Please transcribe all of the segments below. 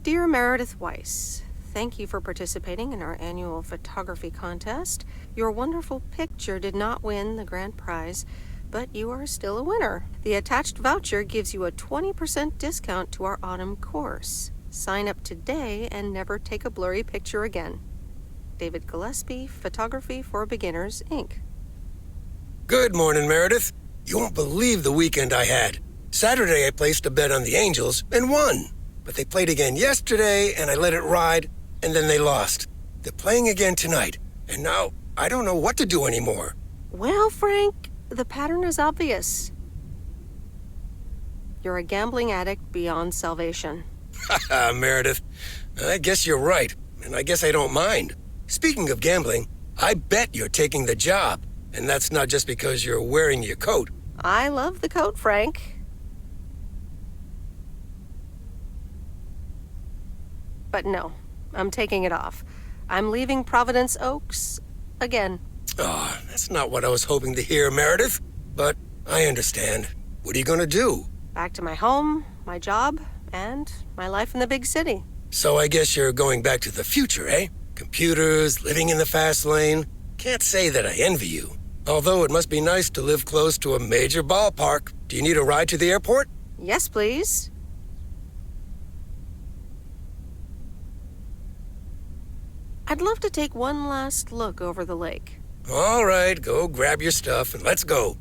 Dear Meredith Weiss, thank you for participating in our annual photography contest. Your wonderful picture did not win the grand prize, but you are still a winner. The attached voucher gives you a 20% discount to our autumn course. Sign up today and never take a blurry picture again. David Gillespie, Photography for Beginners, Inc. Good morning, Meredith. You won't believe the weekend I had. Saturday, I placed a bet on the Angels and won. But they played again yesterday, and I let it ride, and then they lost. They're playing again tonight, and now I don't know what to do anymore. Well, Frank, the pattern is obvious. You're a gambling addict beyond salvation. Haha, Meredith. I guess you're right, and I guess I don't mind. Speaking of gambling, I bet you're taking the job, and that's not just because you're wearing your coat. I love the coat, Frank. But no, I'm taking it off. I'm leaving Providence Oaks again. Oh, that's not what I was hoping to hear, Meredith. But I understand. What are you gonna do? Back to my home, my job, and my life in the big city. So I guess you're going back to the future, eh? Computers, living in the fast lane. Can't say that I envy you. Although it must be nice to live close to a major ballpark. Do you need a ride to the airport? Yes, please. I'd love to take one last look over the lake. All right, go grab your stuff and let's go.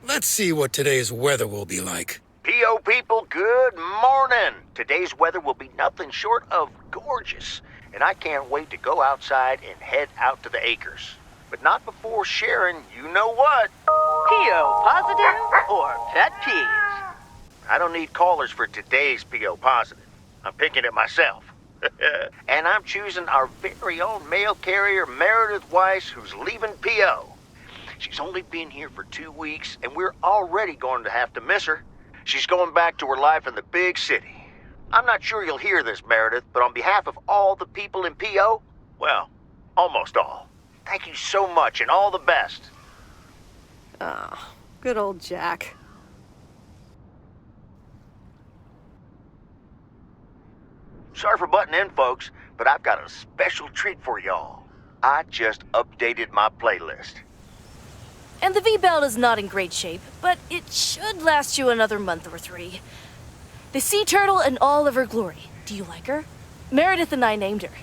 Let's see what today's weather will be like. PO people, good morning. Today's weather will be nothing short of gorgeous, and I can't wait to go outside and head out to the acres. But not before sharing, you know what? PO positive or pet peeves? I don't need callers for today's PO positive. I'm picking it myself. And I'm choosing our very own mail carrier, Meredith Weiss, who's leaving PO. She's only been here for 2 weeks, and we're already going to have to miss her. She's going back to her life in the big city. I'm not sure you'll hear this, Meredith, but on behalf of all the people in PO, well, almost all, thank you so much and all the best. Ah, good old Jack. Sorry for butting in, folks, but I've got a special treat for y'all. I just updated my playlist. And the V-Belt is not in great shape, but it should last you another month or 3. The sea turtle in all of her glory. Do you like her? Meredith and I named her.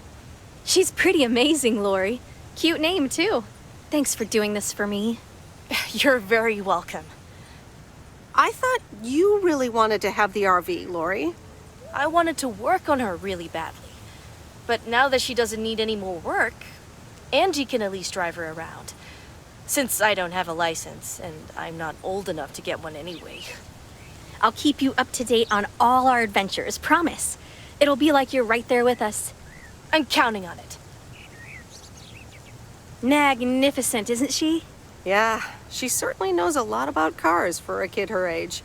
She's pretty amazing, Lori. Cute name, too. Thanks for doing this for me. You're very welcome. I thought you really wanted to have the RV, Lori. I wanted to work on her really badly. But now that she doesn't need any more work, Angie can at least drive her around. Since I don't have a license, and I'm not old enough to get one anyway. I'll keep you up to date on all our adventures, promise. It'll be like you're right there with us. I'm counting on it. Magnificent, isn't she? Yeah, she certainly knows a lot about cars for a kid her age.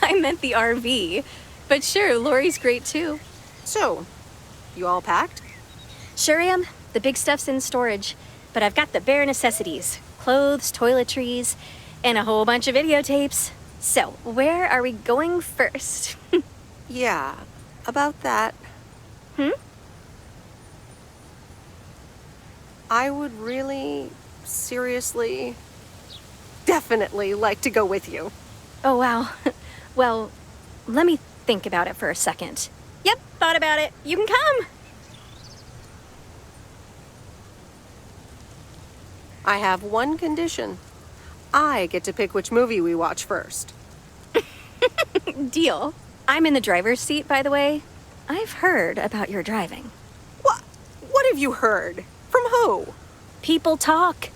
I meant the RV. But sure, Lori's great too. So, you all packed? Sure am. The big stuff's in storage. But I've got the bare necessities. Clothes, toiletries, and a whole bunch of videotapes. So, where are we going first? Yeah, about that. I would really, seriously, definitely like to go with you. Oh, wow. Well, let me think about it for a second. Yep, thought about it. You can come. I have one condition. I get to pick which movie we watch first. Deal. I'm in the driver's seat, by the way. I've heard about your driving. What? What have you heard? From who? People talk.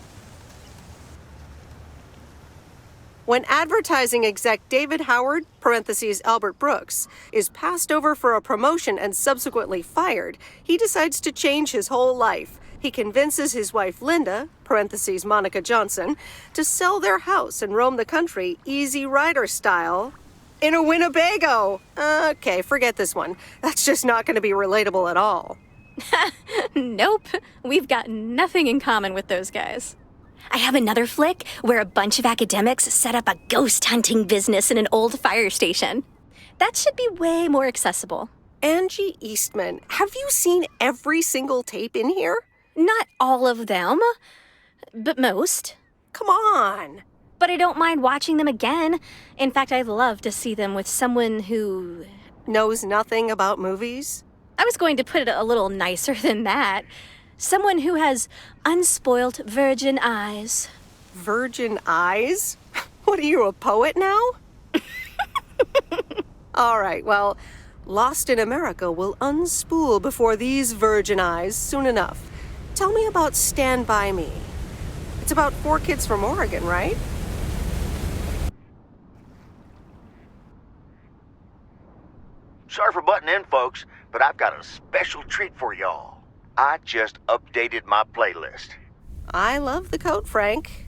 When advertising exec David Howard, parentheses Albert Brooks, is passed over for a promotion and subsequently fired, he decides to change his whole life. He convinces his wife Linda, parentheses Monica Johnson, to sell their house and roam the country Easy Rider style in a Winnebago. Okay, forget this one. That's just not going to be relatable at all. Nope. We've got nothing in common with those guys. I have another flick where a bunch of academics set up a ghost hunting business in an old fire station. That should be way more accessible. Angie Eastman, have you seen every single tape in here? Not all of them, but most. Come on. But I don't mind watching them again. In fact, I'd love to see them with someone who Knows nothing about movies? I was going to put it a little nicer than that. Someone who has unspoilt virgin eyes. Virgin eyes? What are you, a poet now? All right, well, Lost in America will unspool before these virgin eyes soon enough. Tell me about Stand By Me. It's about 4 kids from Oregon, right? Sorry for butting in, folks, but I've got a special treat for y'all. I just updated my playlist. I love the coat, Frank.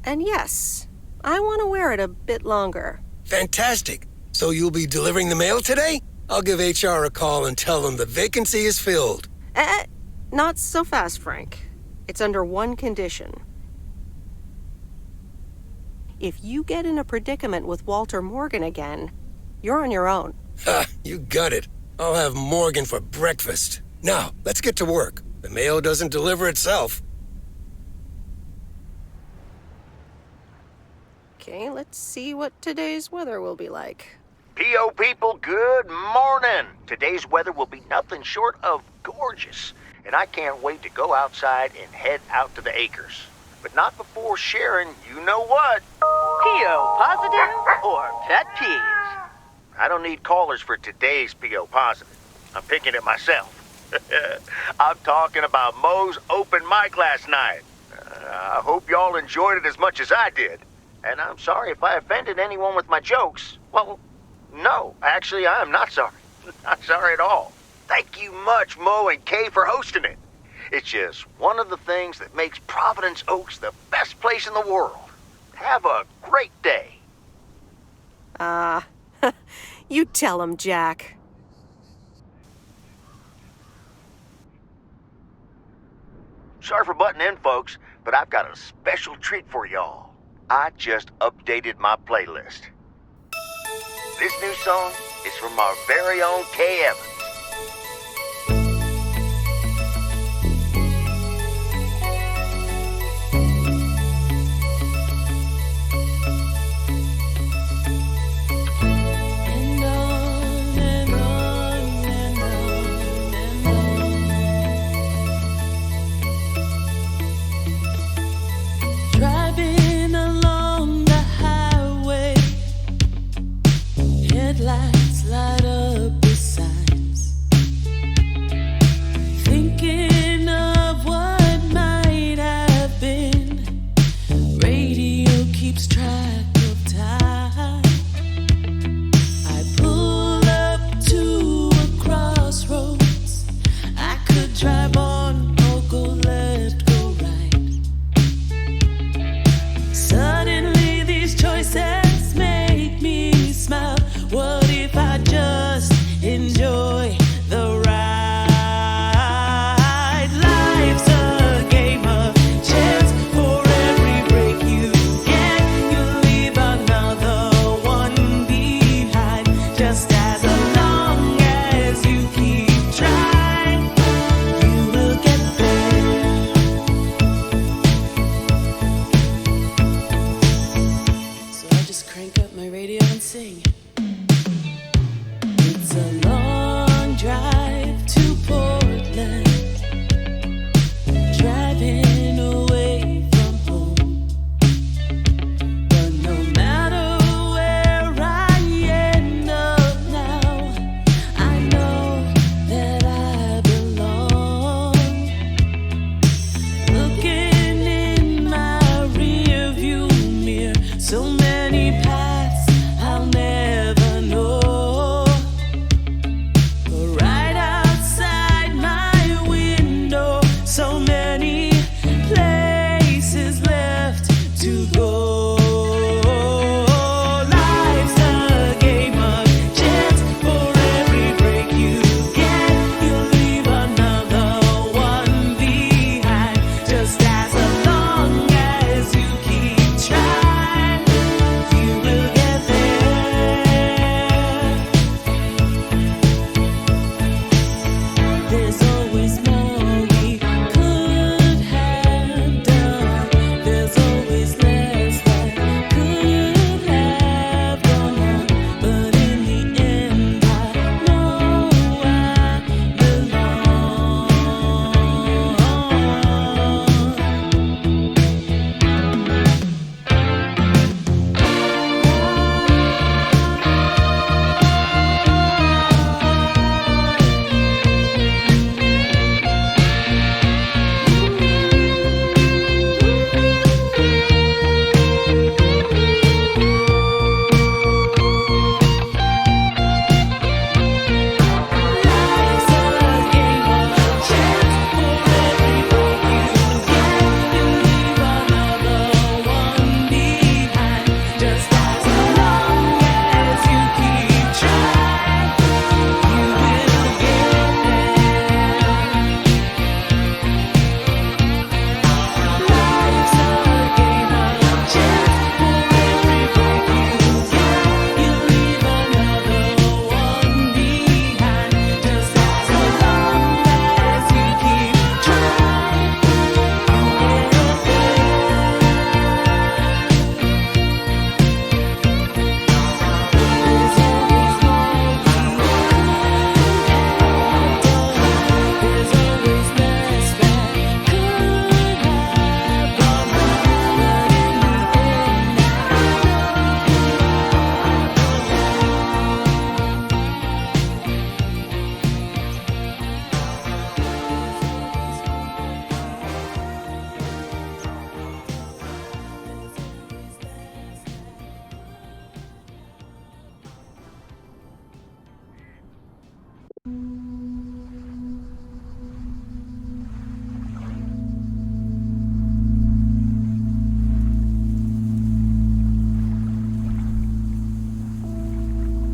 And yes, I want to wear it a bit longer. Fantastic. So you'll be delivering the mail today? I'll give HR a call and tell them the vacancy is filled. Not so fast, Frank. It's under one condition. If you get in a predicament with Walter Morgan again, you're on your own. Ha, you got it. I'll have Morgan for breakfast. Now, let's get to work. The mail doesn't deliver itself. Okay, let's see what today's weather will be like. P.O. people, good morning. Today's weather will be nothing short of gorgeous, and I can't wait to go outside and head out to the acres. But not before sharing, you know what? P.O. positive or pet peeves? I don't need callers for today's P.O. positive. I'm picking it myself. I'm talking about Mo's open mic last night. I hope y'all enjoyed it as much as I did. And I'm sorry if I offended anyone with my jokes. Well, no, actually, I'm not sorry. Not sorry at all. Thank you much, Mo and Kay, for hosting it. It's just one of the things that makes Providence Oaks the best place in the world. Have a great day. You tell him, Jack. Sorry for butting in, folks, but I've got a special treat for y'all. I just updated my playlist. This new song is from our very own Kay Evans. Driving along the highway, headlights light up